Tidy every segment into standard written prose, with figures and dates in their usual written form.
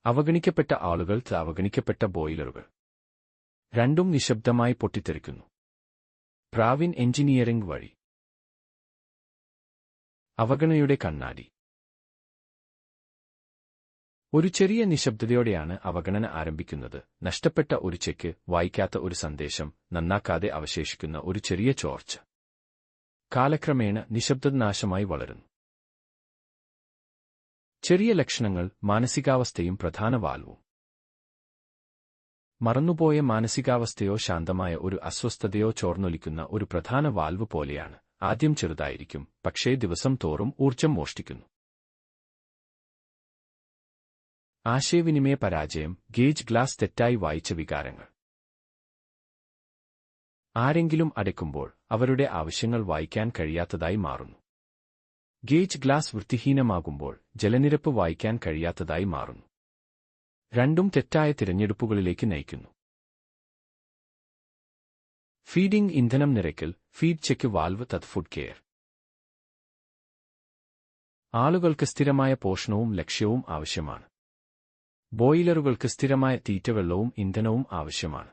അവഗണിക്കപ്പെട്ട ആളുകൾ, അവഗണിക്കപ്പെട്ട ബോയിലറുകൾ. രണ്ടും നിശബ്ദമായി പൊട്ടിത്തെറിക്കുന്നു. പ്രാവിൻ എഞ്ചിനീയറിംഗ് വഴി. അവഗണനയുടെ കണ്ണാടി. ഒരു ചെറിയ നിശബ്ദതയോടെയാണ് അവഗണന ആരംഭിക്കുന്നത്. നഷ്ടപ്പെട്ട ഒരു ചെക്ക്, വായിക്കാത്ത ഒരു സന്ദേശം, നന്നാക്കാതെ അവശേഷിക്കുന്ന ഒരു ചെറിയ ചോർച്ച. കാലക്രമേണ നിശബ്ദത നാശമായി വളരുന്നു. ചെറിയ ലക്ഷണങ്ങൾ, മാനസികാവസ്ഥയും പ്രധാന വാൽവും. മറന്നുപോയ മാനസികാവസ്ഥയോ ശാന്തമായ ഒരു അസ്വസ്ഥതയോ ചോർന്നൊലിക്കുന്ന ഒരു പ്രധാന വാൽവ് പോലെയാണ്. ആദ്യം ചെറുതായിരിക്കും, പക്ഷേ ദിവസം തോറും ഊർജ്ജം മോഷ്ടിക്കുന്നു. ആശയവിനിമയ പരാജയം, ഗേജ് ഗ്ലാസ് തെറ്റായി വായിച്ച വികാരങ്ങൾ. ആരെങ്കിലും അടയ്ക്കുമ്പോൾ അവരുടെ ആവശ്യങ്ങൾ വായിക്കാൻ കഴിയാത്തതായി മാറുന്നു. ഗേജ് ഗ്ലാസ് വൃത്തിഹീനമാകുമ്പോൾ ജലനിരപ്പ് വായിക്കാൻ കഴിയാത്തതായി മാറുന്നു. രണ്ടും തെറ്റായ തിരഞ്ഞെടുപ്പുകളിലേക്ക് നയിക്കുന്നു. ഫീഡിംഗ്, ഇന്ധനം നിറയ്ക്കൽ, feed check valve, food care. ആളുകൾക്ക് സ്ഥിരമായ പോഷണവും ലക്ഷ്യവും ആവശ്യമാണ്. ബോയിലറുകൾക്ക് സ്ഥിരമായ തീറ്റവെള്ളവും ഇന്ധനവും ആവശ്യമാണ്.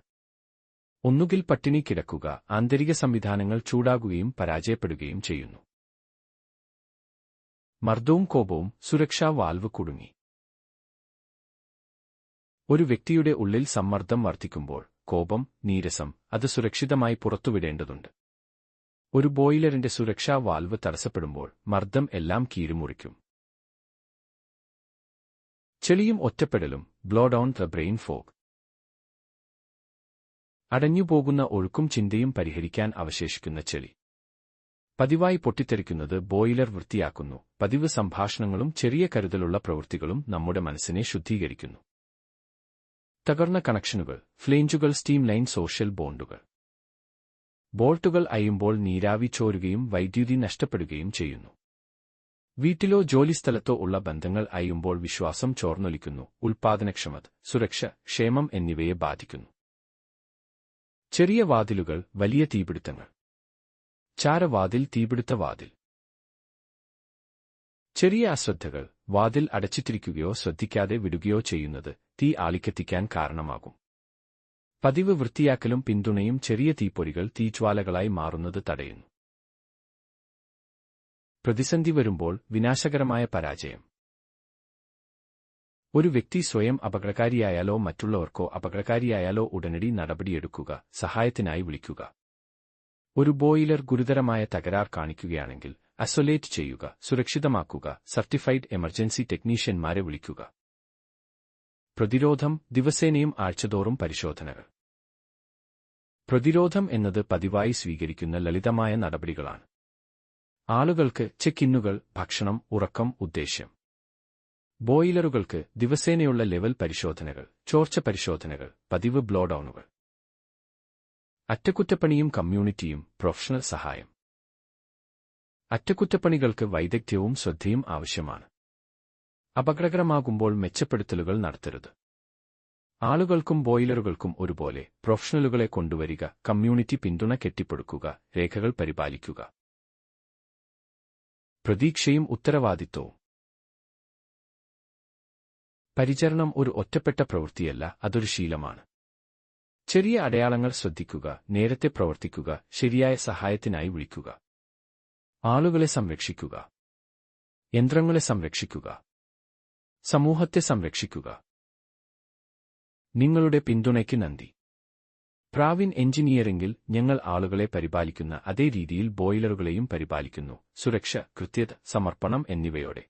ഒന്നുകിൽ പട്ടിണി കിടക്കുക, ആന്തരിക സംവിധാനങ്ങൾ ചൂടാകുകയും പരാജയപ്പെടുകയും ചെയ്യുന്നു. മർദ്ദവും കോപവും, സുരക്ഷാ വാൽവ് കുടുങ്ങി. ഒരു വ്യക്തിയുടെ ഉള്ളിൽ സമ്മർദ്ദം വർദ്ധിക്കുമ്പോൾ, കോപം, നീരസം, അത് സുരക്ഷിതമായി പുറത്തുവിടേണ്ടതുണ്ട്. ഒരു ബോയിലറിന്റെ സുരക്ഷാ വാൽവ് തടസ്സപ്പെടുമ്പോൾ മർദ്ദം എല്ലാം കീറിമുറിക്കും. ചെളിയും ഒറ്റപ്പെടലും, blow down the brain fog. അടഞ്ഞുപോകുന്ന ഒഴുക്കും ചിന്തയും പരിഹരിക്കാൻ അവശേഷിക്കുന്ന ചെളി. പതിവായി പൊട്ടിത്തെറിക്കുന്നത് ബോയിലർ വൃത്തിയാക്കുന്നു. പതിവ് സംഭാഷണങ്ങളും ചെറിയ കരുതലുള്ള പ്രവൃത്തികളും നമ്മുടെ മനസ്സിനെ ശുദ്ധീകരിക്കുന്നു. തകർന്ന കണക്ഷനുകൾ, ഫ്ലേഞ്ചുകൾ, സ്റ്റീം ലൈൻ, സോഷ്യൽ ബോണ്ടുകൾ. ബോൾട്ടുകൾ അയുമ്പോൾ നീരാവി ചോരുകയും വൈദ്യുതി നഷ്ടപ്പെടുകയും ചെയ്യുന്നു. വീട്ടിലോ ജോലിസ്ഥലത്തോ ഉള്ള ബന്ധങ്ങൾ അയുമ്പോൾ വിശ്വാസം ചോർന്നൊലിക്കുന്നു. ഉൽപ്പാദനക്ഷമത, സുരക്ഷ, ക്ഷേമം എന്നിവയെ ബാധിക്കുന്നു. ചെറിയ വാതിലുകൾ, വലിയ തീപിടുത്തങ്ങൾ. ചാരവാതിൽ, തീപിടുത്ത വാതിൽ. ചെറിയ അശ്രദ്ധകൾ, വാതിൽ അടച്ചിട്ടിരിക്കുകയോ ശ്രദ്ധിക്കാതെ വിടുകയോ ചെയ്യുന്നത് തീ ആളിക്കത്തിക്കാൻ കാരണമാകും. പതിവ് വൃത്തിയാക്കലും പിന്തുണയും ചെറിയ തീപ്പൊരികൾ തീജ്വാലകളായി മാറുന്നത് തടയുന്നു. പ്രതിസന്ധി വരുമ്പോൾ വിനാശകരമായ പരാജയം. ഒരു വ്യക്തി സ്വയം അപകടകാരിയായാലോ മറ്റുള്ളവർക്കോ അപകടകാരിയായാലോ ഉടനടി നടപടിയെടുക്കുക, സഹായത്തിനായി വിളിക്കുക. ഒരു ബോയിലർ ഗുരുതരമായ തകരാർ കാണിക്കുകയാണെങ്കിൽ ഐസൊലേറ്റ് ചെയ്യുക, സുരക്ഷിതമാക്കുക, സർട്ടിഫൈഡ് എമർജൻസി ടെക്നീഷ്യന്മാരെ വിളിക്കുക. പ്രതിരോധം, ദിവസേനയും ആഴ്ചതോറും പരിശോധനകൾ. പ്രതിരോധം എന്നത് പതിവായി സ്വീകരിക്കുന്ന ലളിതമായ നടപടികളാണ്. ആളുകൾക്ക് ചെക്ക്-ഇന്നുകൾ, ഭക്ഷണം, ഉറക്കം, ഉദ്ദേശ്യം. ബോയിലറുകൾക്ക് ദിവസേനയുള്ള ലെവൽ പരിശോധനകൾ, ചോർച്ച പരിശോധനകൾ, പതിവ് ബ്ലോഡൌണുകൾ. അറ്റകുറ്റപ്പണിയും കമ്മ്യൂണിറ്റിയും, പ്രൊഫഷണൽ സഹായം. അറ്റകുറ്റപ്പണികൾക്ക് വൈദഗ്ധ്യവും ശ്രദ്ധയും ആവശ്യമാണ്. അപകടകരമാകുമ്പോൾ മെച്ചപ്പെടുത്തലുകൾ നടത്തരുത്. ആളുകൾക്കും ബോയിലറുകൾക്കും ഒരുപോലെ പ്രൊഫഷണലുകളെ കൊണ്ടുവരിക, കമ്മ്യൂണിറ്റി പിന്തുണ കെട്ടിപ്പടുക്കുക, രേഖകൾ പരിപാലിക്കുക. പ്രതീക്ഷയും ഉത്തരവാദിത്വവും. പരിചരണം ഒരു ഒറ്റപ്പെട്ട പ്രവൃത്തിയല്ല, അതൊരു ശീലമാണ്. ചെറിയ അടയാളങ്ങൾ ശ്രദ്ധിക്കുക, നേരത്തെ പ്രവർത്തിക്കുക, ശരിയായ സഹായത്തിനായി വിളിക്കുക. ആളുകളെ സംരക്ഷിക്കുക. യന്ത്രങ്ങളെ സംരക്ഷിക്കുക. സമൂഹത്തെ സംരക്ഷിക്കുക. നിങ്ങളുടെ പിന്തുണയ്ക്ക് നന്ദി. പ്രാവിൻ എഞ്ചിനീയറിംഗിൽ ഞങ്ങൾ ആളുകളെ പരിപാലിക്കുന്ന അതേ രീതിയിൽ ബോയിലറുകളെയും പരിപാലിക്കുന്നു, സുരക്ഷ, കൃത്യത, സമർപ്പണം എന്നിവയോടെ.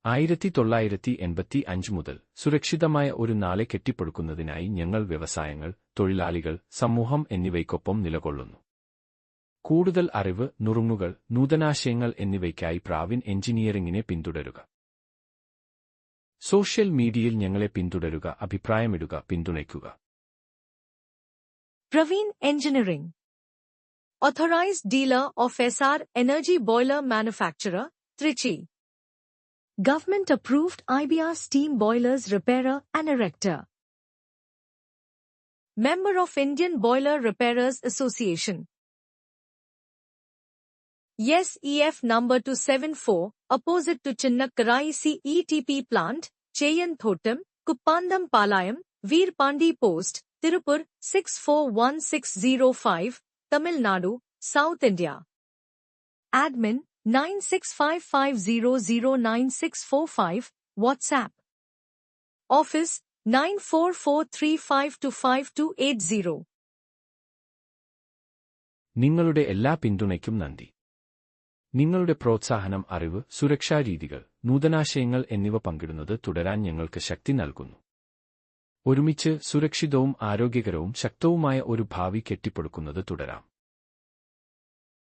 1985 മുതൽ സുരക്ഷിതമായ ഒരു നാളെ കെട്ടിപ്പടുക്കുന്നതിനായി ഞങ്ങൾ വ്യവസായങ്ങൾ, തൊഴിലാളികൾ, സമൂഹം എന്നിവയ്ക്കൊപ്പം നിലകൊള്ളുന്നു. കൂടുതൽ അറിവ്, നുറുങ്ങുകൾ, നൂതനാശയങ്ങൾ എന്നിവയ്ക്കായി പ്രാവിൻ എഞ്ചിനീയറിംഗിനെ പിന്തുടരുക. സോഷ്യൽ മീഡിയയിൽ ഞങ്ങളെ പിന്തുടരുക, അഭിപ്രായമിടുക, പിന്തുണയ്ക്കുക. Praveen Engineering, Authorized Dealer of SR Energy Boiler Manufacturer, Trichy. Government Approved IBR Steam Boilers Repairer and Erector. Member of Indian Boiler Repairers Association. Yes EF number 274, opposite to Chinnakkarai CETP plant, Cheyan Thotam, Kuppandam Palayam, Veerpandi Post, Tirupur, 641605, Tamil Nadu, South India. Admin, 9655009645, WhatsApp. Office, 9443525280. നിങ്ങളുടെ എല്ലാ പിന്തുണയ്ക്കും നന്ദി. നിങ്ങളുടെ പ്രോത്സാഹനം, അറിവ്, സുരക്ഷാ രീതികൾ, നൂതനാശയങ്ങൾ എന്നിവ പങ്കിടുന്നത് തുടരാൻ ഞങ്ങൾക്ക് ശക്തി നൽകുന്നു. ഒരുമിച്ച് സുരക്ഷിതവും ആരോഗ്യകരവും ശക്തവുമായ ഒരു ഭാവി കെട്ടിപ്പടുക്കുന്നത് തുടരാം.